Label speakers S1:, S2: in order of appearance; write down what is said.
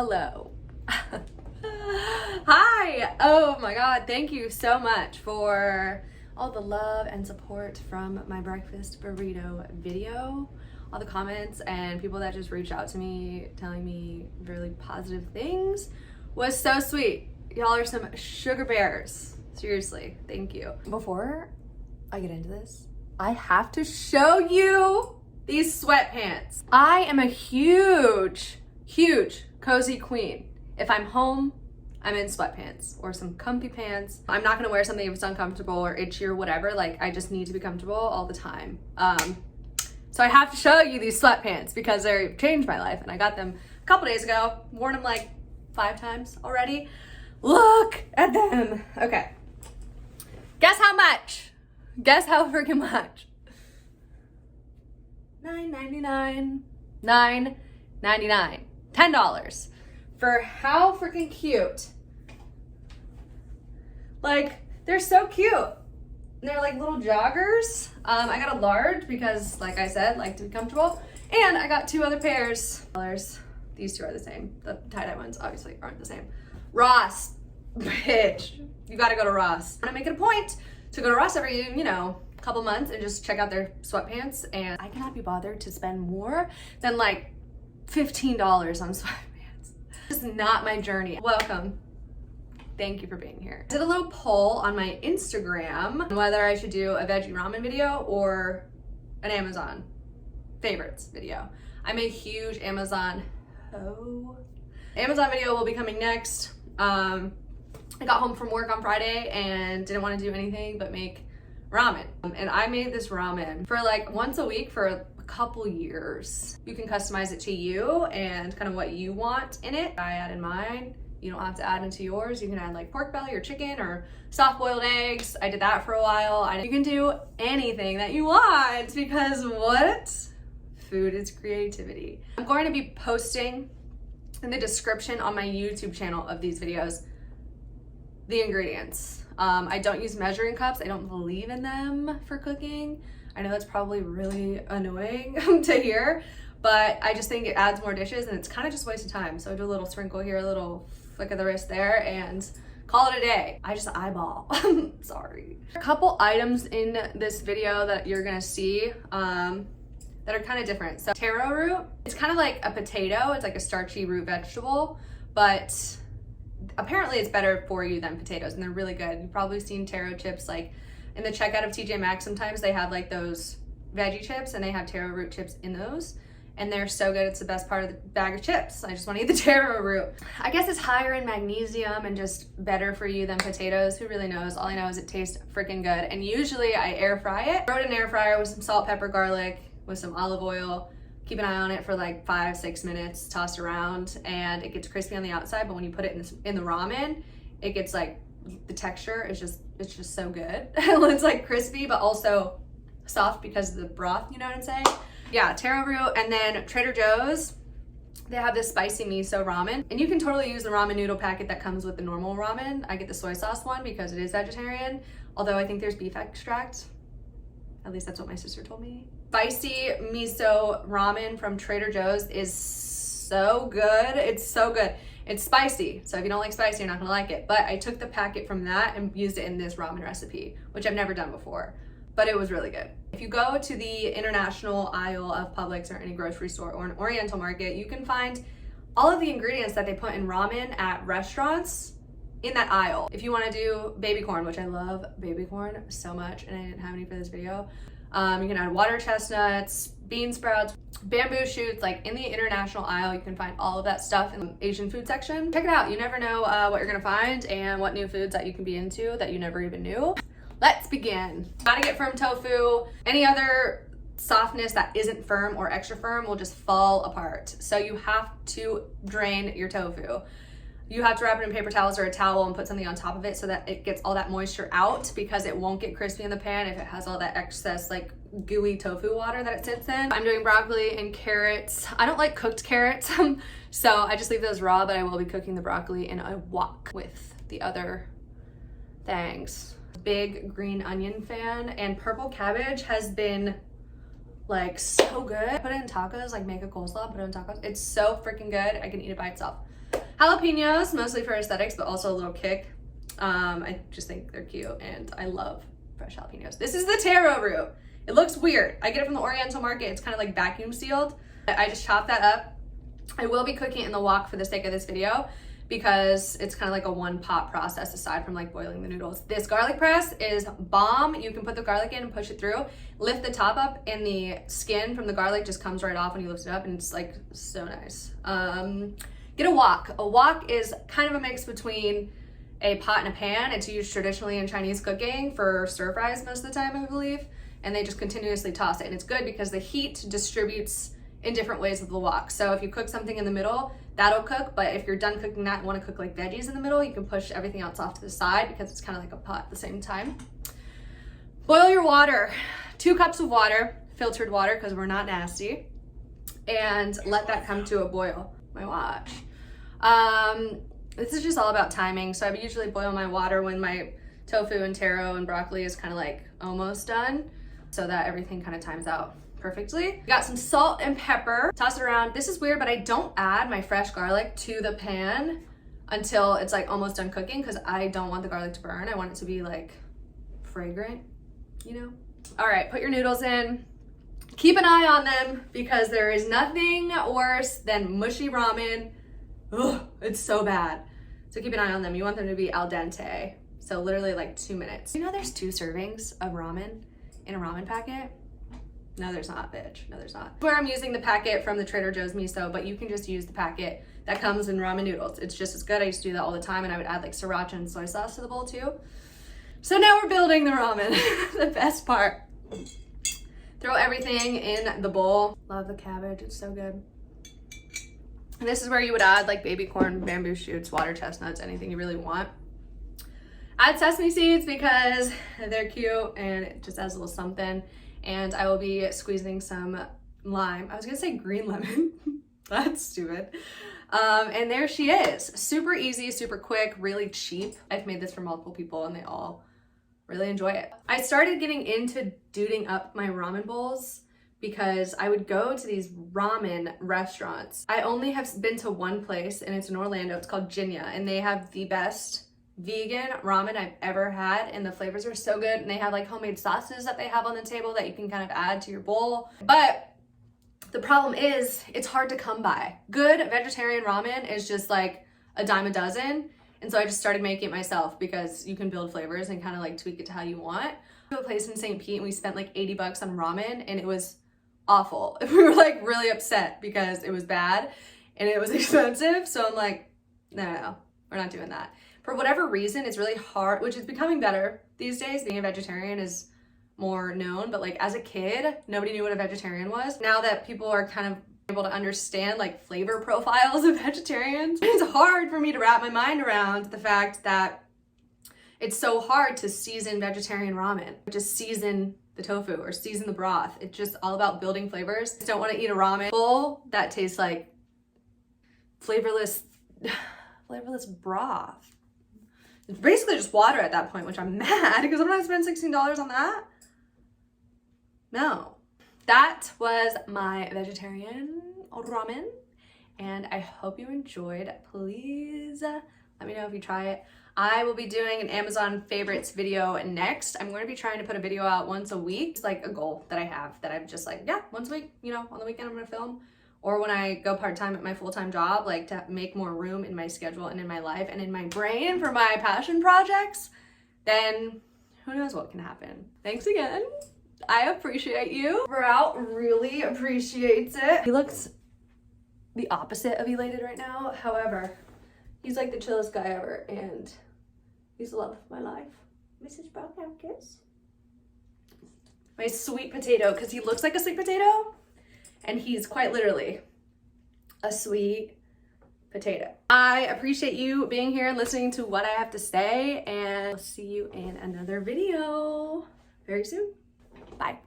S1: Hello. Hi. Oh my god, thank you so much for all the love and support from my breakfast burrito video, all the comments and people that just reached out to me telling me really positive things was so sweet. Y'all are some sugar bears. Seriously, thank you. Before I get into this, I have to show you these sweatpants. I am a huge cozy queen. If I'm home, I'm in sweatpants or some comfy pants. I'm not gonna wear something if it's uncomfortable or itchy or whatever. Like, I just need to be comfortable all the time. So I have to show you these sweatpants because they changed my life, and I got them a couple days ago. Worn them like 5 times already. Look at them. Okay. Guess how much? Guess how freaking much? $9.99. $9.99. $10 for how freaking cute. Like, they're so cute. And they're like little joggers. I got a large because, like I said, like to be comfortable. And I got 2 other pairs. These 2 are the same. The tie-dye ones obviously aren't the same. Ross, bitch. You gotta go to Ross. I'm gonna make it a point to go to Ross every, couple months and just check out their sweatpants. And I cannot be bothered to spend more than like $15 on sweatpants. This is not my journey. Welcome. Thank you for being here. I did a little poll on my Instagram on whether I should do a veggie ramen video or an Amazon favorites video. I'm a huge Amazon video will be coming next. I got home from work on Friday and didn't want to do anything but make ramen. And I made this ramen for like once a week for a couple years. You can customize it to you and kind of what you want in it. I added mine. You don't have to add into yours. You can add like pork belly or chicken or soft boiled eggs. I did that for a while. You can do anything that you want because what? Food is creativity. I'm going to be posting in the description on my YouTube channel of these videos the ingredients. I don't use measuring cups. I don't believe in them for cooking. I know that's probably really annoying to hear, but I just think it adds more dishes and it's kind of just a waste of time. So I do a little sprinkle here, a little flick of the wrist there, and call it a day. I just eyeball. Sorry. A couple items in this video that you're gonna see that are kind of different. So taro root, it's kind of like a potato. It's like a starchy root vegetable, but apparently it's better for you than potatoes, and they're really good. You've probably seen taro chips like in the checkout of TJ Maxx. Sometimes they have like those veggie chips and they have taro root chips in those, and they're so good. It's the best part of the bag of chips. I just want to eat the taro root. I guess it's higher in magnesium and just better for you than potatoes. Who really knows? All I know is it tastes freaking good, and usually I air fry it. Throw it in an air fryer with some salt, pepper, garlic, with some olive oil. Keep an eye on it for like 5-6 minutes, toss around, and it gets crispy on the outside, but when you put it in the ramen, it gets like, the texture is just, it's just so good. It's like crispy, but also soft because of the broth, you know what I'm saying? Yeah, taro root. And then Trader Joe's, they have this spicy miso ramen, and you can totally use the ramen noodle packet that comes with the normal ramen. I get the soy sauce one because it is vegetarian, although I think there's beef extract. At least that's what my sister told me. Spicy miso ramen from Trader Joe's is so good. It's so good. It's spicy, so if you don't like spicy, you're not gonna like it. But I took the packet from that and used it in this ramen recipe, which I've never done before, but it was really good. If you go to the international aisle of Publix or any grocery store or an Oriental market, you can find all of the ingredients that they put in ramen at restaurants in that aisle. If you wanna do baby corn, which I love baby corn so much, and I didn't have any for this video, you can add water chestnuts, bean sprouts, bamboo shoots. Like in the international aisle, you can find all of that stuff in the Asian food section. Check it out. You never know what you're gonna find and what new foods that you can be into that you never even knew. Let's begin. Gotta get firm tofu. Any other softness that isn't firm or extra firm will just fall apart. So you have to drain your tofu. You have to wrap it in paper towels or a towel and put something on top of it so that it gets all that moisture out, because it won't get crispy in the pan if it has all that excess like gooey tofu water that it sits in. I'm doing broccoli and carrots. I don't like cooked carrots, so I just leave those raw, but I will be cooking the broccoli in a wok with the other things. Big green onion fan, and purple cabbage has been like so good. Put it in tacos, like make a coleslaw, put it in tacos. It's so freaking good. I can eat it by itself. Jalapenos, mostly for aesthetics, but also a little kick. I just think they're cute and I love fresh jalapenos. This is the taro root. It looks weird. I get it from the Oriental market. It's kind of like vacuum sealed. I just chopped that up. I will be cooking it in the wok for the sake of this video because it's kind of like a one pot process aside from like boiling the noodles. This garlic press is bomb. You can put the garlic in and push it through, lift the top up, and the skin from the garlic just comes right off when you lift it up, and it's like so nice. Get a wok. A wok is kind of a mix between a pot and a pan. It's used traditionally in Chinese cooking for stir fries most of the time, I believe, and they just continuously toss it. And it's good because the heat distributes in different ways with the wok. So if you cook something in the middle, that'll cook, but if you're done cooking that and want to cook like veggies in the middle, you can push everything else off to the side because it's kind of like a pot at the same time. Boil your water. 2 cups of water, filtered water because we're not nasty, and let that come to a boil. My watch. This is just all about timing. So I usually boil my water when my tofu and taro and broccoli is kind of like almost done, so that everything kind of times out perfectly. Got some salt and pepper. Toss it around. This is weird, but I don't add my fresh garlic to the pan until it's like almost done cooking because I don't want the garlic to burn. I want it to be like fragrant, you know? All right, put your noodles in. Keep an eye on them because there is nothing worse than mushy ramen. Ugh, it's so bad. So keep an eye on them. You want them to be al dente. So literally like 2 minutes. You know there's 2 servings of ramen in a ramen packet? No, there's not, bitch. No, there's not. Where I'm using the packet from the Trader Joe's miso, but you can just use the packet that comes in ramen noodles. It's just as good. I used to do that all the time, and I would add like sriracha and soy sauce to the bowl too. So now we're building the ramen. The best part. Throw everything in the bowl. Love the cabbage, it's so good. And this is where you would add like baby corn, bamboo shoots, water chestnuts, anything you really want. Add sesame seeds because they're cute and it just adds a little something. And I will be squeezing some lime. I was gonna say green lemon. That's stupid. And there she is. Super easy, super quick, really cheap. I've made this for multiple people and they all really enjoy it. I started getting into duding up my ramen bowls because I would go to these ramen restaurants. I only have been to one place and it's in Orlando. It's called Jinya, and they have the best vegan ramen I've ever had, and the flavors are so good, and they have like homemade sauces that they have on the table that you can kind of add to your bowl. But the problem is it's hard to come by. Good vegetarian ramen is just like a dime a dozen, and so I just started making it myself because you can build flavors and kind of like tweak it to how you want. We went to a place in St. Pete and we spent like $80 on ramen, and it was awful. We were like really upset because it was bad and it was expensive, so I'm like, no, we're not doing that. For whatever reason, it's really hard, which is becoming better these days. Being a vegetarian is more known, but like as a kid, nobody knew what a vegetarian was. Now that people are kind of able to understand like flavor profiles of vegetarians, it's hard for me to wrap my mind around the fact that it's so hard to season vegetarian ramen. Just season the tofu or season the broth. It's just all about building flavors. I don't want to eat a ramen bowl that tastes like flavorless broth. It's basically just water at that point, which I'm mad because I'm not gonna spend $16 on that. No. That was my vegetarian ramen, and I hope you enjoyed. Please let me know if you try it. I will be doing an Amazon favorites video next. I'm going to be trying to put a video out once a week. It's like a goal that I have that I'm just like, yeah, once a week, you know, on the weekend I'm gonna film. Or when I go part-time at my full-time job, like to make more room in my schedule and in my life and in my brain for my passion projects, then who knows what can happen. Thanks again. I appreciate you. Sprout really appreciates it. He looks the opposite of elated right now. However, he's like the chillest guy ever and he's the love of my life. Mrs. Sprout, have a kiss. My sweet potato, because he looks like a sweet potato. And he's quite literally a sweet potato. I appreciate you being here and listening to what I have to say, and I'll see you in another video very soon. Bye.